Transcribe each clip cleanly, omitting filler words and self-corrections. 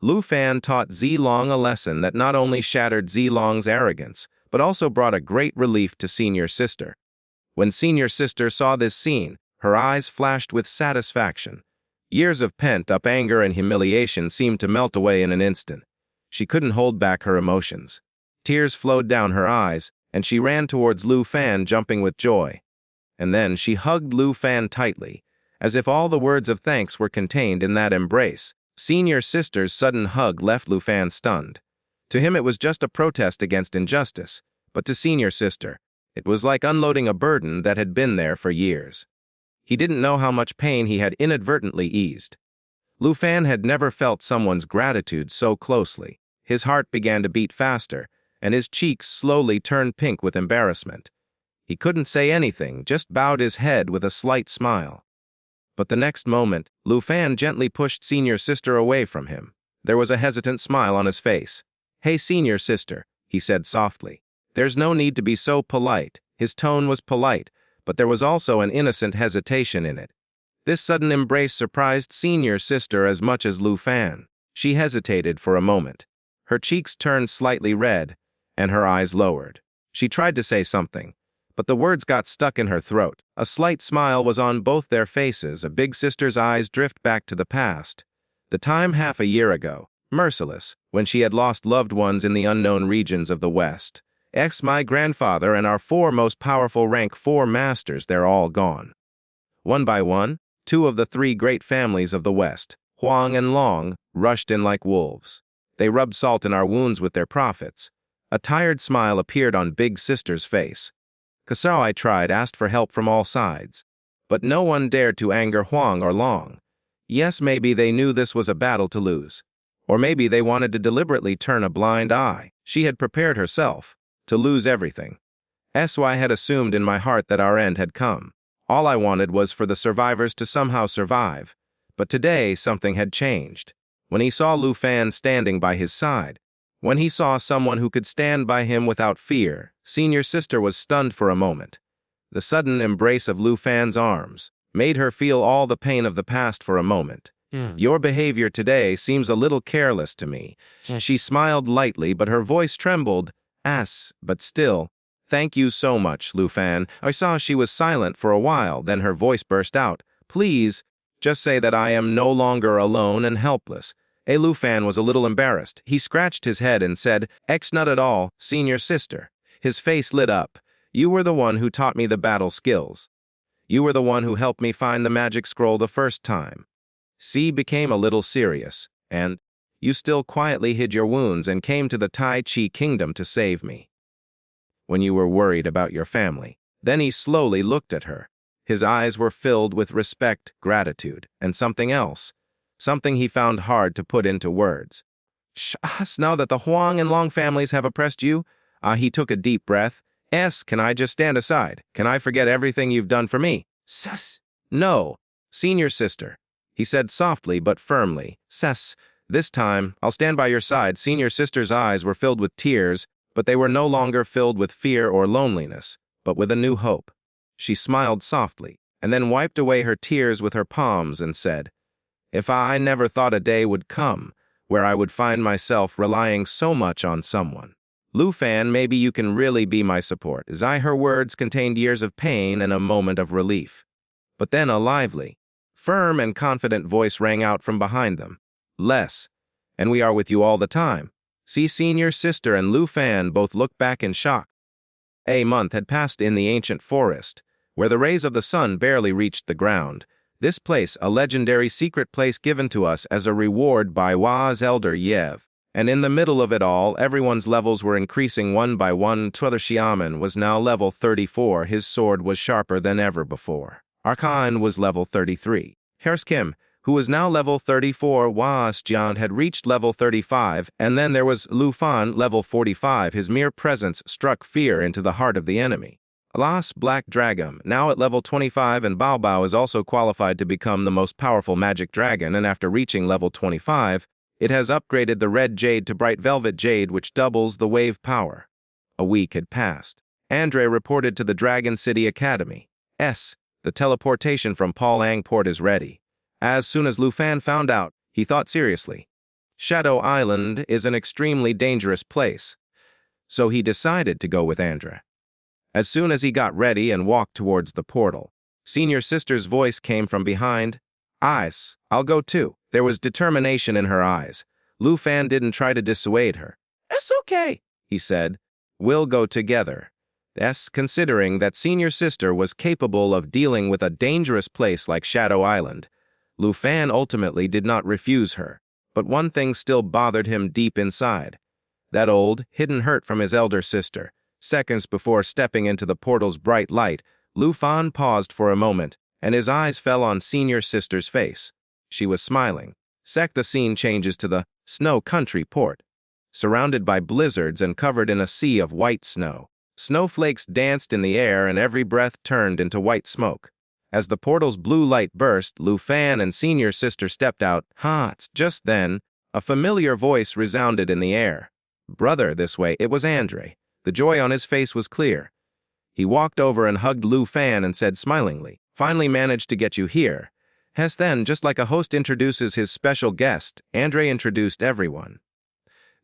Lu Fan taught Zilong a lesson that not only shattered Zilong's arrogance, but also brought a great relief to Senior Sister. When Senior Sister saw this scene, her eyes flashed with satisfaction. Years of pent-up anger and humiliation seemed to melt away in an instant. She couldn't hold back her emotions. Tears flowed down her eyes, and she ran towards Lu Fan, jumping with joy. And then she hugged Lu Fan tightly, as if all the words of thanks were contained in that embrace. Senior Sister's sudden hug left Lu Fan stunned. To him it was just a protest against injustice, but to Senior Sister, it was like unloading a burden that had been there for years. He didn't know how much pain he had inadvertently eased. Lu Fan had never felt someone's gratitude so closely. His heart began to beat faster, and his cheeks slowly turned pink with embarrassment. He couldn't say anything, just bowed his head with a slight smile. But the next moment, Lu Fan gently pushed Senior Sister away from him. There was a hesitant smile on his face. "Hey, Senior Sister," he said softly. "There's no need to be so polite." His tone was polite, but there was also an innocent hesitation in it. This sudden embrace surprised Senior Sister as much as Lu Fan. She hesitated for a moment. Her cheeks turned slightly red, and her eyes lowered. She tried to say something, but the words got stuck in her throat. A slight smile was on both their faces. A big sister's eyes drift back to the past. The time half a year ago, merciless, when she had lost loved ones in the unknown regions of the West. My grandfather and our 4 most powerful rank 4 masters, they're all gone. One by one, 2 of the 3 great families of the West, Huang and Long, rushed in like wolves. They rubbed salt in our wounds with their profits. A tired smile appeared on Big Sister's face. Kasai asked for help from all sides. But no one dared to anger Huang or Long. Yes, maybe they knew this was a battle to lose. Or maybe they wanted to deliberately turn a blind eye. She had prepared herself to lose everything. I had assumed in my heart that our end had come. All I wanted was for the survivors to somehow survive. But today something had changed. When he saw Lu Fan standing by his side, when he saw someone who could stand by him without fear, Senior Sister was stunned for a moment. The sudden embrace of Lu Fan's arms made her feel all the pain of the past for a moment. "Your behavior today seems a little careless to me." She smiled lightly, but her voice trembled. But still, "Thank you so much, Lu Fan." I saw she was silent for a while, then her voice burst out. "Please, just say that I am no longer alone and helpless." Lu Fan was a little embarrassed. He scratched his head and said, "Not at all, Senior Sister." His face lit up. "You were the one who taught me the battle skills. You were the one who helped me find the magic scroll the first time." C became a little serious, "And you still quietly hid your wounds and came to the Tai Chi Kingdom to save me. When you were worried about your family." Then he slowly looked at her. His eyes were filled with respect, gratitude, and something else. Something he found hard to put into words. "Now that the Huang and Long families have oppressed you," he took a deep breath. "Can I just stand aside? Can I forget everything you've done for me?" "No, Senior Sister," he said softly but firmly. "This time, I'll stand by your side." Senior Sister's eyes were filled with tears, but they were no longer filled with fear or loneliness, but with a new hope. She smiled softly, and then wiped away her tears with her palms and said, I never thought a day would come where I would find myself relying so much on someone. Lu Fan, maybe you can really be my support." Her words contained years of pain and a moment of relief. But then a lively, firm and confident voice rang out from behind them. "And we are with you all the time." Senior Sister and Lu Fan both looked back in shock. A month had passed in the ancient forest, where the rays of the sun barely reached the ground. This place, a legendary secret place given to us as a reward by Wa's elder Yev. And in the middle of it all, everyone's levels were increasing one by one. Brother Xiamen was now level 34. His sword was sharper than ever before. Arkan was level 33. Here's Kim, who was now level 34. Wa's Jian had reached level 35, and then there was Lu Fan, level 45. His mere presence struck fear into the heart of the enemy. Alas, Black Dragon, now at level 25, and Bao Bao is also qualified to become the most powerful magic dragon, and after reaching level 25, it has upgraded the Red Jade to Bright Velvet Jade, which doubles the wave power. A week had passed. Andre reported to the Dragon City Academy. The teleportation from Paul Ang Port is ready. As soon as Lu Fan found out, he thought seriously. Shadow Island is an extremely dangerous place. So he decided to go with Andra. As soon as he got ready and walked towards the portal, Senior Sister's voice came from behind. Eyes, I'll go too. There was determination in her eyes. Lu Fan didn't try to dissuade her. It's okay, he said. We'll go together. Yes, considering that Senior Sister was capable of dealing with a dangerous place like Shadow Island, Lu Fan ultimately did not refuse her. But one thing still bothered him deep inside. That old, hidden hurt from his elder sister. Seconds before stepping into the portal's bright light, Lu Fan paused for a moment, and his eyes fell on Senior Sister's face. She was smiling. The scene changes to the snow country port. Surrounded by blizzards and covered in a sea of white snow. Snowflakes danced in the air and every breath turned into white smoke. As the portal's blue light burst, Lu Fan and Senior Sister stepped out. Just then, a familiar voice resounded in the air. Brother, this way. It was Andre. The joy on his face was clear. He walked over and hugged Lu Fan and said smilingly, finally managed to get you here. Then, just like a host introduces his special guest, Andre introduced everyone.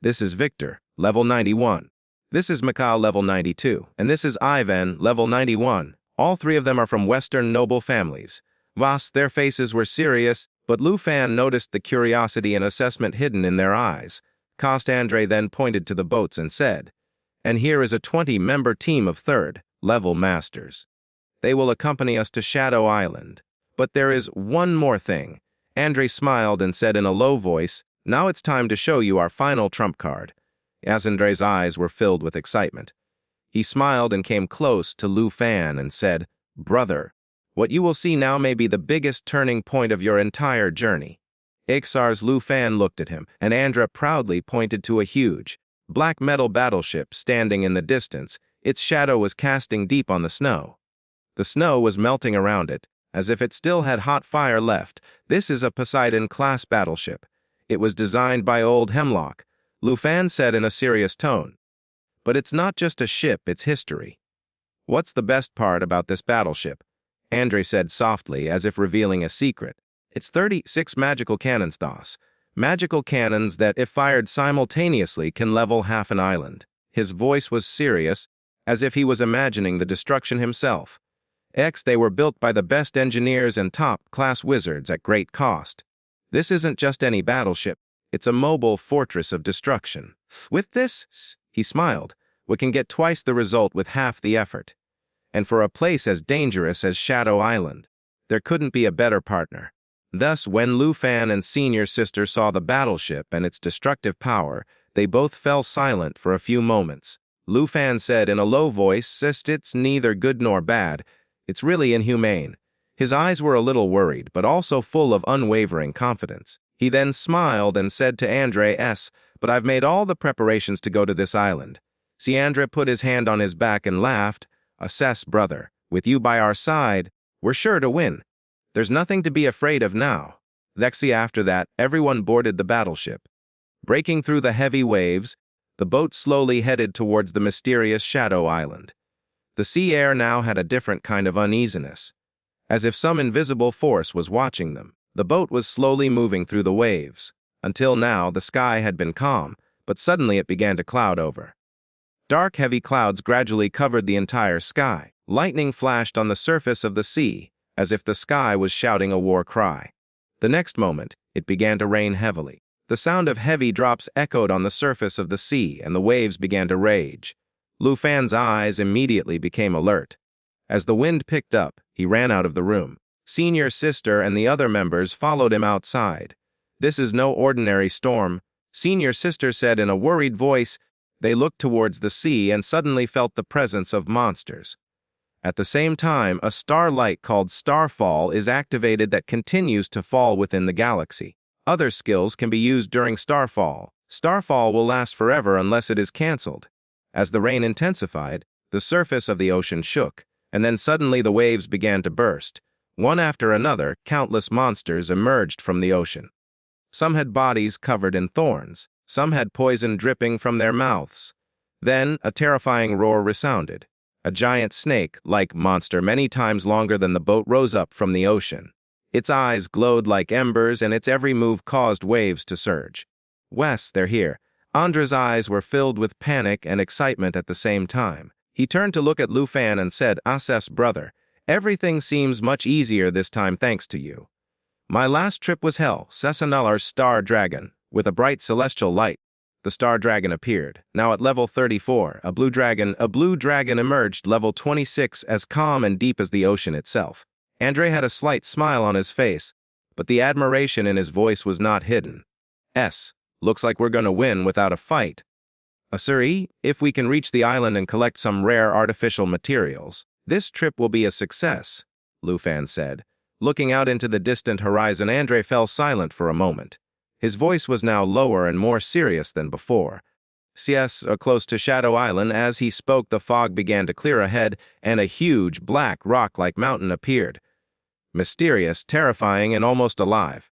This is Victor, level 91. This is Mikhail, level 92. And this is Ivan, level 91. All three of them are from Western noble families. Their faces were serious, but Lu Fan noticed the curiosity and assessment hidden in their eyes. Andre then pointed to the boats and said, and here is a 20-member team of third-level masters. They will accompany us to Shadow Island. But there is one more thing. Andre smiled and said in a low voice, now it's time to show you our final trump card. Andre's eyes were filled with excitement. He smiled and came close to Lu Fan and said, brother, what you will see now may be the biggest turning point of your entire journey. Ixar's Lu Fan looked at him, and Andra proudly pointed to a huge, black metal battleship standing in the distance. Its shadow was casting deep on the snow. The snow was melting around it, as if it still had hot fire left. This is a Poseidon-class battleship. It was designed by Old Hemlock, Lu Fan said in a serious tone. But it's not just a ship, it's history. What's the best part about this battleship? Andre said softly, as if revealing a secret. It's 36 magical cannons, DOS. Magical cannons that, if fired simultaneously, can level half an island. His voice was serious, as if he was imagining the destruction himself. They were built by the best engineers and top-class wizards at great cost. This isn't just any battleship. It's a mobile fortress of destruction. With this, he smiled, we can get twice the result with half the effort. And for a place as dangerous as Shadow Island, there couldn't be a better partner. Thus, when Lu Fan and Senior Sister saw the battleship and its destructive power, they both fell silent for a few moments. Lu Fan said in a low voice, it's neither good nor bad. It's really inhumane. His eyes were a little worried, but also full of unwavering confidence. He then smiled and said to Andre, but I've made all the preparations to go to this island. Andre put his hand on his back and laughed. Brother, with you by our side, we're sure to win. There's nothing to be afraid of now. After that, everyone boarded the battleship. Breaking through the heavy waves, the boat slowly headed towards the mysterious Shadow Island. The sea air now had a different kind of uneasiness. As if some invisible force was watching them, the boat was slowly moving through the waves. Until now, the sky had been calm, but suddenly it began to cloud over. Dark, heavy clouds gradually covered the entire sky. Lightning flashed on the surface of the sea, as if the sky was shouting a war cry. The next moment, it began to rain heavily. The sound of heavy drops echoed on the surface of the sea, and the waves began to rage. Lu Fan's eyes immediately became alert. As the wind picked up, he ran out of the room. Senior Sister and the other members followed him outside. This is no ordinary storm, Senior Sister said in a worried voice. They looked towards the sea and suddenly felt the presence of monsters. At the same time, a starlight called Starfall is activated that continues to fall within the galaxy. Other skills can be used during Starfall. Starfall will last forever unless it is cancelled. As the rain intensified, the surface of the ocean shook, and then suddenly the waves began to burst. One after another, countless monsters emerged from the ocean. Some had bodies covered in thorns. Some had poison dripping from their mouths. Then, a terrifying roar resounded. A giant snake-like monster many times longer than the boat rose up from the ocean. Its eyes glowed like embers, and its every move caused waves to surge. Wes, they're here. Andra's eyes were filled with panic and excitement at the same time. He turned to look at Lu Fan and said, Asef's brother, everything seems much easier this time thanks to you. My last trip was hell, Sesanallar's star dragon, with a bright celestial light. The star dragon appeared. Now at level 34, a blue dragon emerged, level 26, as calm and deep as the ocean itself. Andre had a slight smile on his face, but the admiration in his voice was not hidden. Looks like we're gonna win without a fight. Asuri, if we can reach the island and collect some rare artificial materials, this trip will be a success, Lu Fan said. Looking out into the distant horizon, Andre fell silent for a moment. His voice was now lower and more serious than before. Close to Shadow Island, as he spoke, the fog began to clear ahead, and a huge, black, rock-like mountain appeared. Mysterious, terrifying, and almost alive.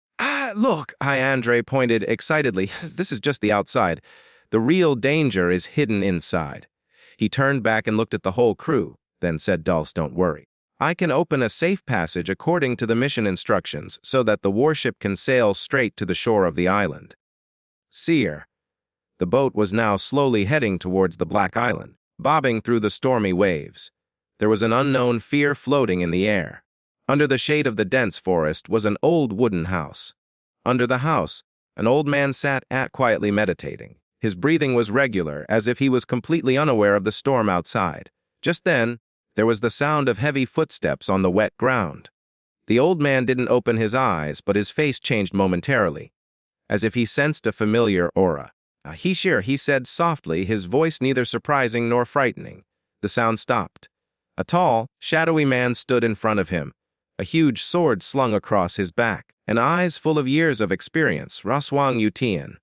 Look, Andre pointed excitedly. This is just the outside. The real danger is hidden inside. He turned back and looked at the whole crew, then said, Dulce, don't worry. I can open a safe passage according to the mission instructions so that the warship can sail straight to the shore of the island. Seer. The boat was now slowly heading towards the Black Island, bobbing through the stormy waves. There was an unknown fear floating in the air. Under the shade of the dense forest was an old wooden house. Under the house, an old man sat quietly meditating. His breathing was regular, as if he was completely unaware of the storm outside. Just then, there was the sound of heavy footsteps on the wet ground. The old man didn't open his eyes, but his face changed momentarily, as if he sensed a familiar aura. He said softly, his voice neither surprising nor frightening. The sound stopped. A tall, shadowy man stood in front of him, a huge sword slung across his back, and eyes full of years of experience. Raswang Yutian.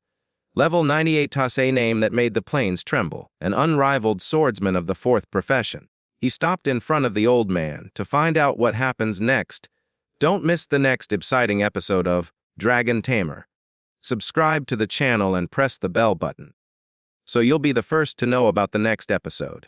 Level 98 Tase, name that made the plains tremble, an unrivaled swordsman of the fourth profession. He stopped in front of the old man to find out what happens next. Don't miss the next exciting episode of Dragon Tamer. Subscribe to the channel and press the bell button, so you'll be the first to know about the next episode.